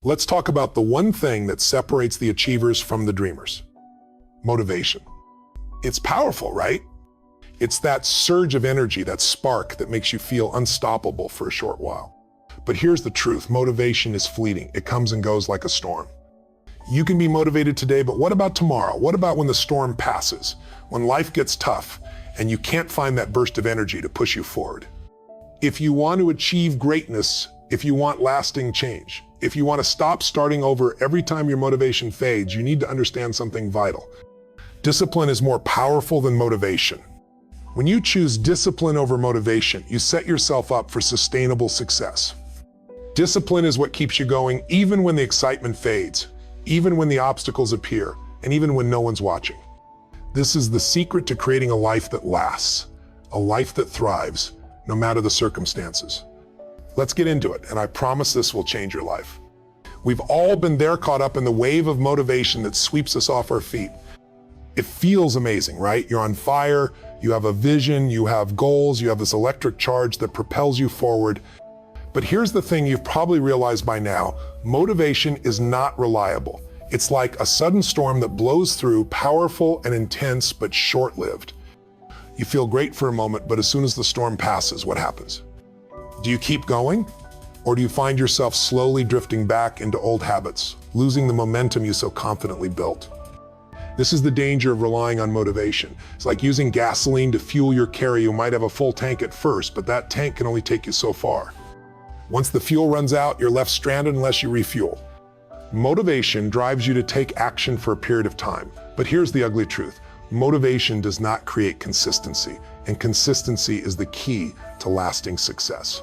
Let's talk about the one thing that separates the achievers from the dreamers: motivation. It's powerful, right? It's that surge of energy, that spark that makes you feel unstoppable for a short while. But here's the truth: motivation is fleeting. It comes and goes like a storm. You can be motivated today, but what about tomorrow? What about when the storm passes, when life gets tough and you can't find that burst of energy to push you forward? If you want to achieve greatness, if you want lasting change, if you want to stop starting over every time your motivation fades, you need to understand something vital. Discipline is more powerful than motivation. When you choose discipline over motivation, you set yourself up for sustainable success. Discipline is what keeps you going even when the excitement fades, even when the obstacles appear, and even when no one's watching. This is the secret to creating a life that lasts, a life that thrives, no matter the circumstances. Let's get into it, and I promise this will change your life. We've all been there, caught up in the wave of motivation that sweeps us off our feet. It feels amazing, right? You're on fire, you have a vision, you have goals, you have this electric charge that propels you forward. But here's the thing you've probably realized by now: motivation is not reliable. It's like a sudden storm that blows through, powerful and intense, but short-lived. You feel great for a moment, but as soon as the storm passes, what happens? Do you keep going? Or do you find yourself slowly drifting back into old habits, losing the momentum you so confidently built? This is the danger of relying on motivation. It's like using gasoline to fuel your carry. You might have a full tank at first, but that tank can only take you so far. Once the fuel runs out, you're left stranded unless you refuel. Motivation drives you to take action for a period of time. But here's the ugly truth: motivation does not create consistency, and consistency is the key to lasting success.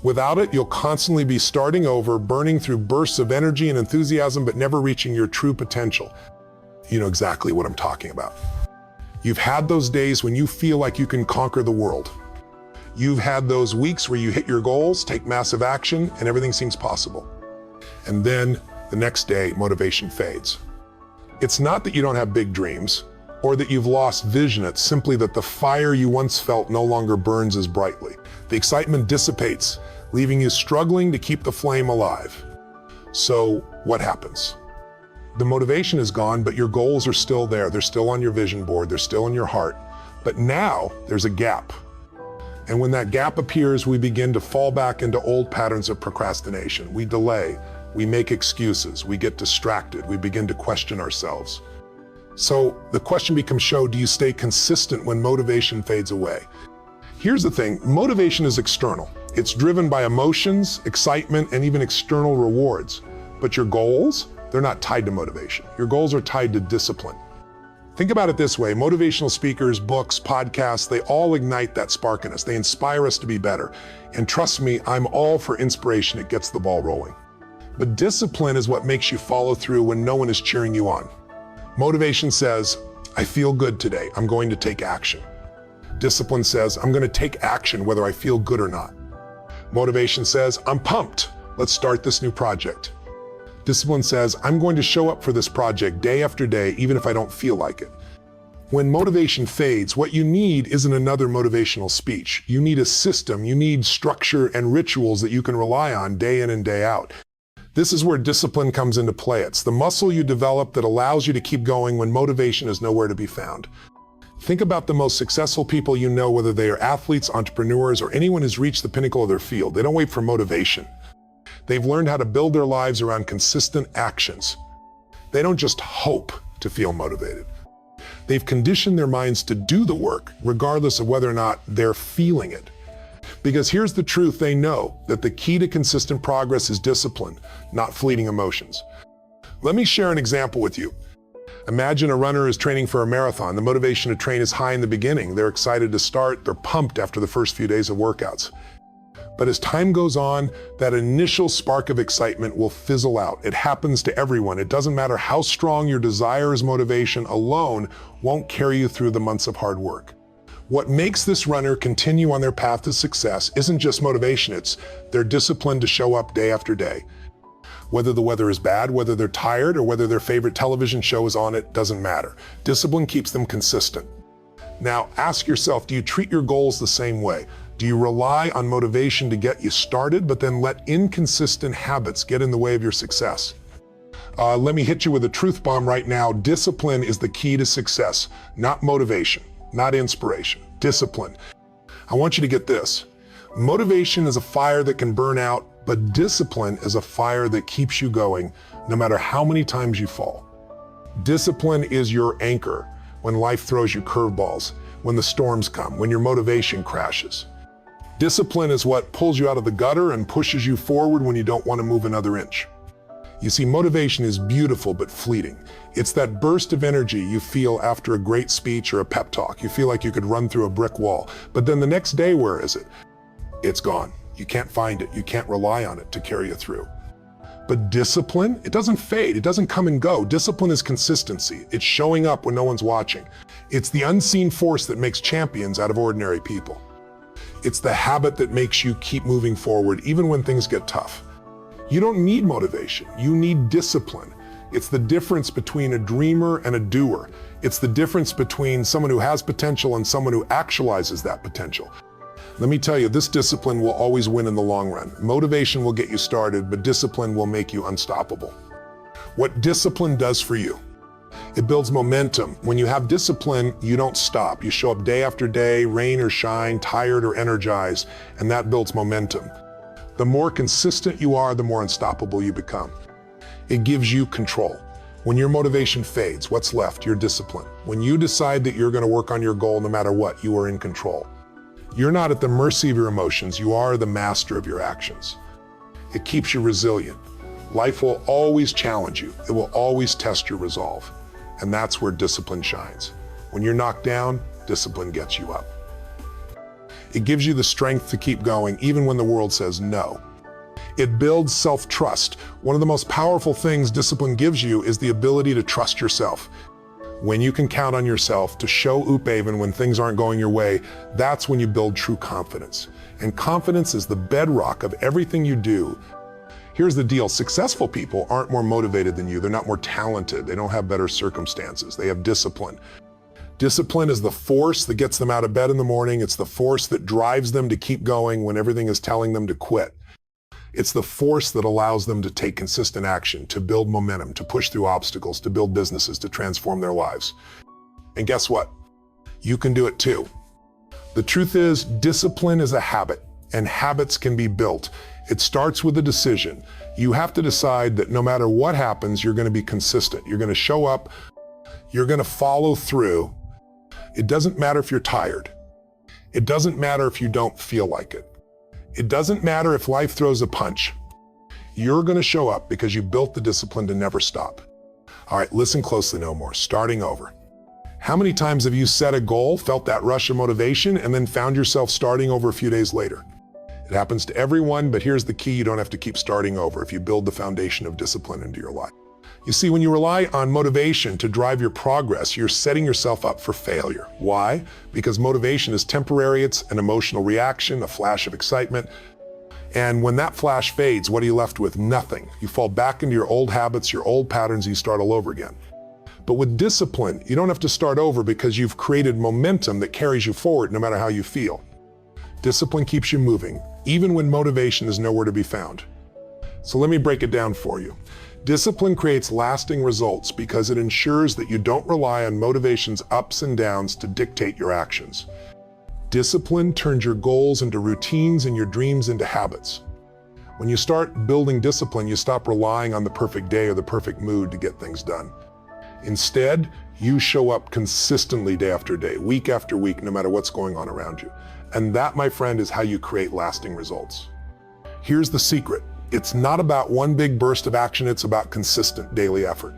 Without it, you'll constantly be starting over, burning through bursts of energy and enthusiasm, but never reaching your true potential. You know exactly what I'm talking about. You've had those days when you feel like you can conquer the world. You've had those weeks where you hit your goals, take massive action, and everything seems possible. And then the next day, motivation fades. It's not that you don't have big dreams or that you've lost vision. It's simply that the fire you once felt no longer burns as brightly. The excitement dissipates, leaving you struggling to keep the flame alive. So what happens? The motivation is gone, but your goals are still there. They're still on your vision board. They're still in your heart. But now there's a gap. And when that gap appears, we begin to fall back into old patterns of procrastination. We delay, we make excuses, we get distracted, we begin to question ourselves. So the question becomes, do you stay consistent when motivation fades away? Here's the thing: motivation is external. It's driven by emotions, excitement, and even external rewards. But your goals, they're not tied to motivation. Your goals are tied to discipline. Think about it this way: motivational speakers, books, podcasts, they all ignite that spark in us. They inspire us to be better. And trust me, I'm all for inspiration. It gets the ball rolling. But discipline is what makes you follow through when no one is cheering you on. Motivation says, I feel good today, I'm going to take action. Discipline says, I'm going to take action whether I feel good or not. Motivation says, I'm pumped, let's start this new project. Discipline says, I'm going to show up for this project day after day, even if I don't feel like it. When motivation fades, what you need isn't another motivational speech. You need a system, you need structure and rituals that you can rely on day in and day out. This is where discipline comes into play. It's the muscle you develop that allows you to keep going when motivation is nowhere to be found. Think about the most successful people you know, whether they are athletes, entrepreneurs, or anyone who's reached the pinnacle of their field. They don't wait for motivation. They've learned how to build their lives around consistent actions. They don't just hope to feel motivated. They've conditioned their minds to do the work, regardless of whether or not they're feeling it. Because here's the truth: they know that the key to consistent progress is discipline, not fleeting emotions. Let me share an example with you. Imagine a runner is training for a marathon. The motivation to train is high in the beginning. They're excited to start. They're pumped after the first few days of workouts. But as time goes on, that initial spark of excitement will fizzle out. It happens to everyone. It doesn't matter how strong your desire is, motivation alone won't carry you through the months of hard work. What makes this runner continue on their path to success isn't just motivation, it's their discipline to show up day after day. Whether the weather is bad, whether they're tired, or whether their favorite television show is on, it doesn't matter. Discipline keeps them consistent. Now, ask yourself, do you treat your goals the same way? Do you rely on motivation to get you started, but then let inconsistent habits get in the way of your success? Let me hit you with a truth bomb right now. Discipline is the key to success, not motivation, not inspiration. Discipline. I want you to get this. Motivation is a fire that can burn out, but discipline is a fire that keeps you going no matter how many times you fall. Discipline is your anchor when life throws you curveballs, when the storms come, when your motivation crashes. Discipline is what pulls you out of the gutter and pushes you forward when you don't want to move another inch. You see, motivation is beautiful but fleeting. It's that burst of energy you feel after a great speech or a pep talk. You feel like you could run through a brick wall. But then the next day, where is it? It's gone. You can't find it. You can't rely on it to carry you through. But discipline, it doesn't fade. It doesn't come and go. Discipline is consistency. It's showing up when no one's watching. It's the unseen force that makes champions out of ordinary people. It's the habit that makes you keep moving forward even when things get tough. You don't need motivation, you need discipline. It's the difference between a dreamer and a doer. It's the difference between someone who has potential and someone who actualizes that potential. Let me tell you, this discipline will always win in the long run. Motivation will get you started, but discipline will make you unstoppable. What discipline does for you? It builds momentum. When you have discipline, you don't stop. You show up day after day, rain or shine, tired or energized, and that builds momentum. The more consistent you are, the more unstoppable you become. It gives you control. When your motivation fades, what's left? Your discipline. When you decide that you're going to work on your goal no matter what, you are in control. You're not at the mercy of your emotions, you are the master of your actions. It keeps you resilient. Life will always challenge you. It will always test your resolve. And that's where discipline shines. When you're knocked down, discipline gets you up. It gives you the strength to keep going even when the world says no. It builds self-trust. One of the most powerful things discipline gives you is the ability to trust yourself. When you can count on yourself to show up even when things aren't going your way, that's when you build true confidence. And confidence is the bedrock of everything you do. Here's the deal, successful people aren't more motivated than you. They're not more talented. They don't have better circumstances. They have discipline. Discipline is the force that gets them out of bed in the morning. It's the force that drives them to keep going when everything is telling them to quit. It's the force that allows them to take consistent action, to build momentum, to push through obstacles, to build businesses, to transform their lives. And guess what? You can do it too. The truth is, discipline is a habit, and habits can be built. It starts with a decision. You have to decide that no matter what happens, you're going to be consistent. You're going to show up. You're going to follow through. It doesn't matter if you're tired. It doesn't matter if you don't feel like it. It doesn't matter if life throws a punch. You're going to show up because you built the discipline to never stop. All right, listen closely no more. Starting over. How many times have you set a goal, felt that rush of motivation, and then found yourself starting over a few days later? It happens to everyone, but here's the key. You don't have to keep starting over if you build the foundation of discipline into your life. You see, when you rely on motivation to drive your progress, you're setting yourself up for failure. Why? Because motivation is temporary. It's an emotional reaction, a flash of excitement. And when that flash fades, what are you left with? Nothing. You fall back into your old habits, your old patterns, and you start all over again. But with discipline, you don't have to start over because you've created momentum that carries you forward no matter how you feel. Discipline keeps you moving, even when motivation is nowhere to be found. So let me break it down for you. Discipline creates lasting results because it ensures that you don't rely on motivation's ups and downs to dictate your actions. Discipline turns your goals into routines and your dreams into habits. When you start building discipline, you stop relying on the perfect day or the perfect mood to get things done. Instead, you show up consistently day after day, week after week, no matter what's going on around you. And that, my friend, is how you create lasting results. Here's the secret. It's not about one big burst of action, it's about consistent daily effort.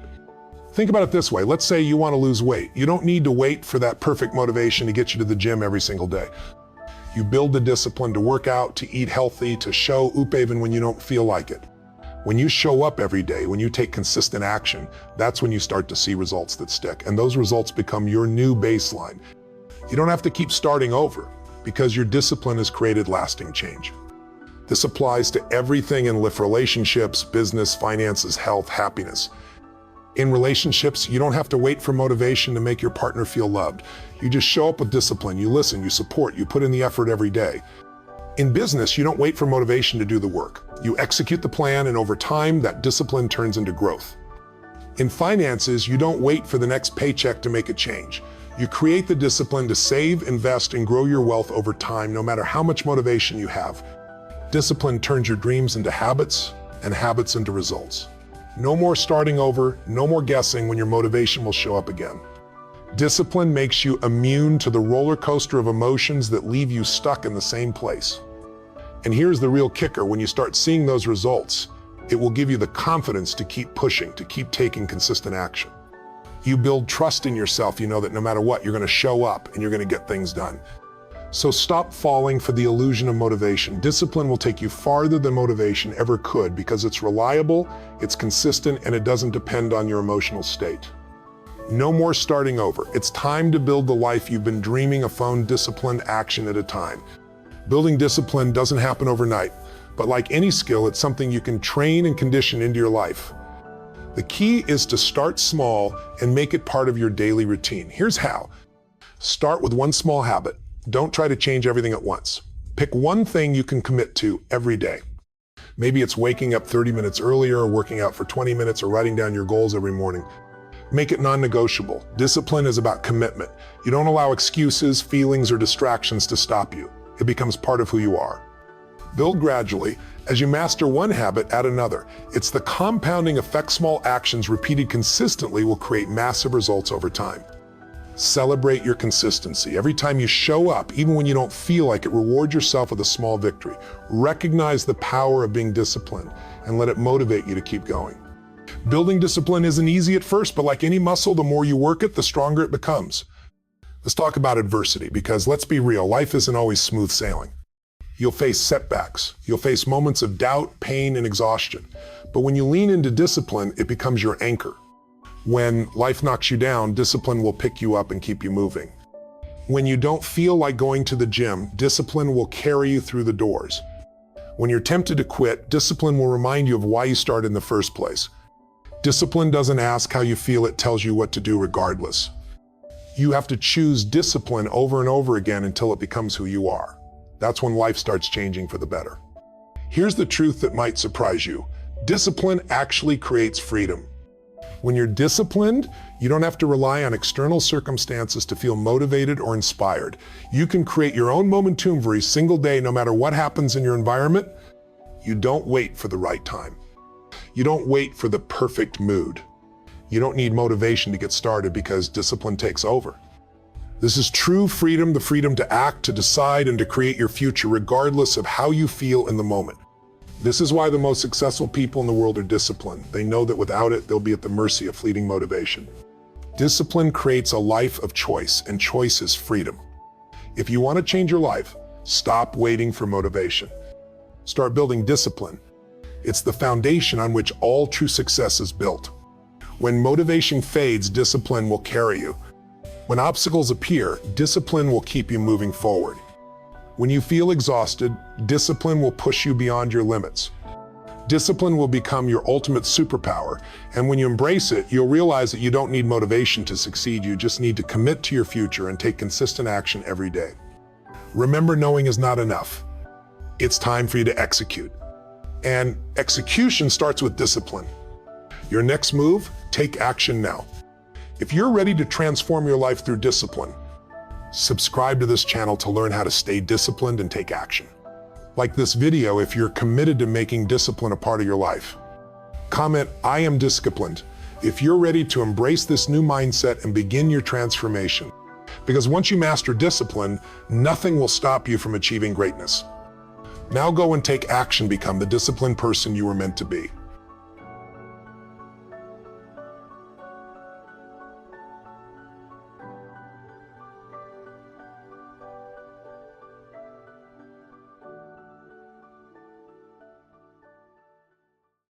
Think about it this way. Let's say you want to lose weight. You don't need to wait for that perfect motivation to get you to the gym every single day. You build the discipline to work out, to eat healthy, to show up even when you don't feel like it. When you show up every day, when you take consistent action, that's when you start to see results that stick. And those results become your new baseline. You don't have to keep starting over because your discipline has created lasting change. This applies to everything in life: relationships, business, finances, health, happiness. In relationships, you don't have to wait for motivation to make your partner feel loved. You just show up with discipline, you listen, you support, you put in the effort every day. In business, you don't wait for motivation to do the work. You execute the plan, and over time, that discipline turns into growth. In finances, you don't wait for the next paycheck to make a change. You create the discipline to save, invest, and grow your wealth over time, no matter how much motivation you have. Discipline turns your dreams into habits, and habits into results. No more starting over, no more guessing when your motivation will show up again. Discipline makes you immune to the roller coaster of emotions that leave you stuck in the same place. And here's the real kicker: when you start seeing those results, it will give you the confidence to keep pushing, to keep taking consistent action. You build trust in yourself. You know that no matter what, you're going to show up and you're going to get things done. So stop falling for the illusion of motivation. Discipline will take you farther than motivation ever could because it's reliable, it's consistent, and it doesn't depend on your emotional state. No more starting over. It's time to build the life you've been dreaming of, one disciplined action at a time. Building discipline doesn't happen overnight, but like any skill, it's something you can train and condition into your life. The key is to start small and make it part of your daily routine. Here's how. Start with one small habit. Don't try to change everything at once. Pick one thing you can commit to every day. Maybe it's waking up 30 minutes earlier, or working out for 20 minutes, or writing down your goals every morning. Make it non-negotiable. Discipline is about commitment. You don't allow excuses, feelings, or distractions to stop you. It becomes part of who you are. Build gradually. As you master one habit, add another. It's the compounding effect. Small actions repeated consistently will create massive results over time. Celebrate your consistency. Every time you show up, even when you don't feel like it, reward yourself with a small victory. Recognize the power of being disciplined and let it motivate you to keep going. Building discipline isn't easy at first, but like any muscle, the more you work it, the stronger it becomes. Let's talk about adversity, because let's be real, life isn't always smooth sailing. You'll face setbacks. You'll face moments of doubt, pain, and exhaustion. But when you lean into discipline, it becomes your anchor. When life knocks you down, discipline will pick you up and keep you moving. When you don't feel like going to the gym, discipline will carry you through the doors. When you're tempted to quit, discipline will remind you of why you started in the first place. Discipline doesn't ask how you feel, it tells you what to do regardless. You have to choose discipline over and over again until it becomes who you are. That's when life starts changing for the better. Here's the truth that might surprise you. Discipline actually creates freedom. When you're disciplined, you don't have to rely on external circumstances to feel motivated or inspired. You can create your own momentum every single day, no matter what happens in your environment. You don't wait for the right time. You don't wait for the perfect mood. You don't need motivation to get started because discipline takes over. This is true freedom, the freedom to act, to decide, and to create your future regardless of how you feel in the moment. This is why the most successful people in the world are disciplined. They know that without it, they'll be at the mercy of fleeting motivation. Discipline creates a life of choice, and choice is freedom. If you want to change your life, stop waiting for motivation. Start building discipline. It's the foundation on which all true success is built. When motivation fades, discipline will carry you. When obstacles appear, discipline will keep you moving forward. When you feel exhausted, discipline will push you beyond your limits. Discipline will become your ultimate superpower, and when you embrace it, you'll realize that you don't need motivation to succeed. You just need to commit to your future and take consistent action every day. Remember, knowing is not enough. It's time for you to execute. And execution starts with discipline. Your next move, take action now. If you're ready to transform your life through discipline, subscribe to this channel to learn how to stay disciplined and take action. Like this video if you're committed to making discipline a part of your life. Comment, "I am disciplined," if you're ready to embrace this new mindset and begin your transformation. Because once you master discipline, nothing will stop you from achieving greatness. Now go and take action, become the disciplined person you were meant to be.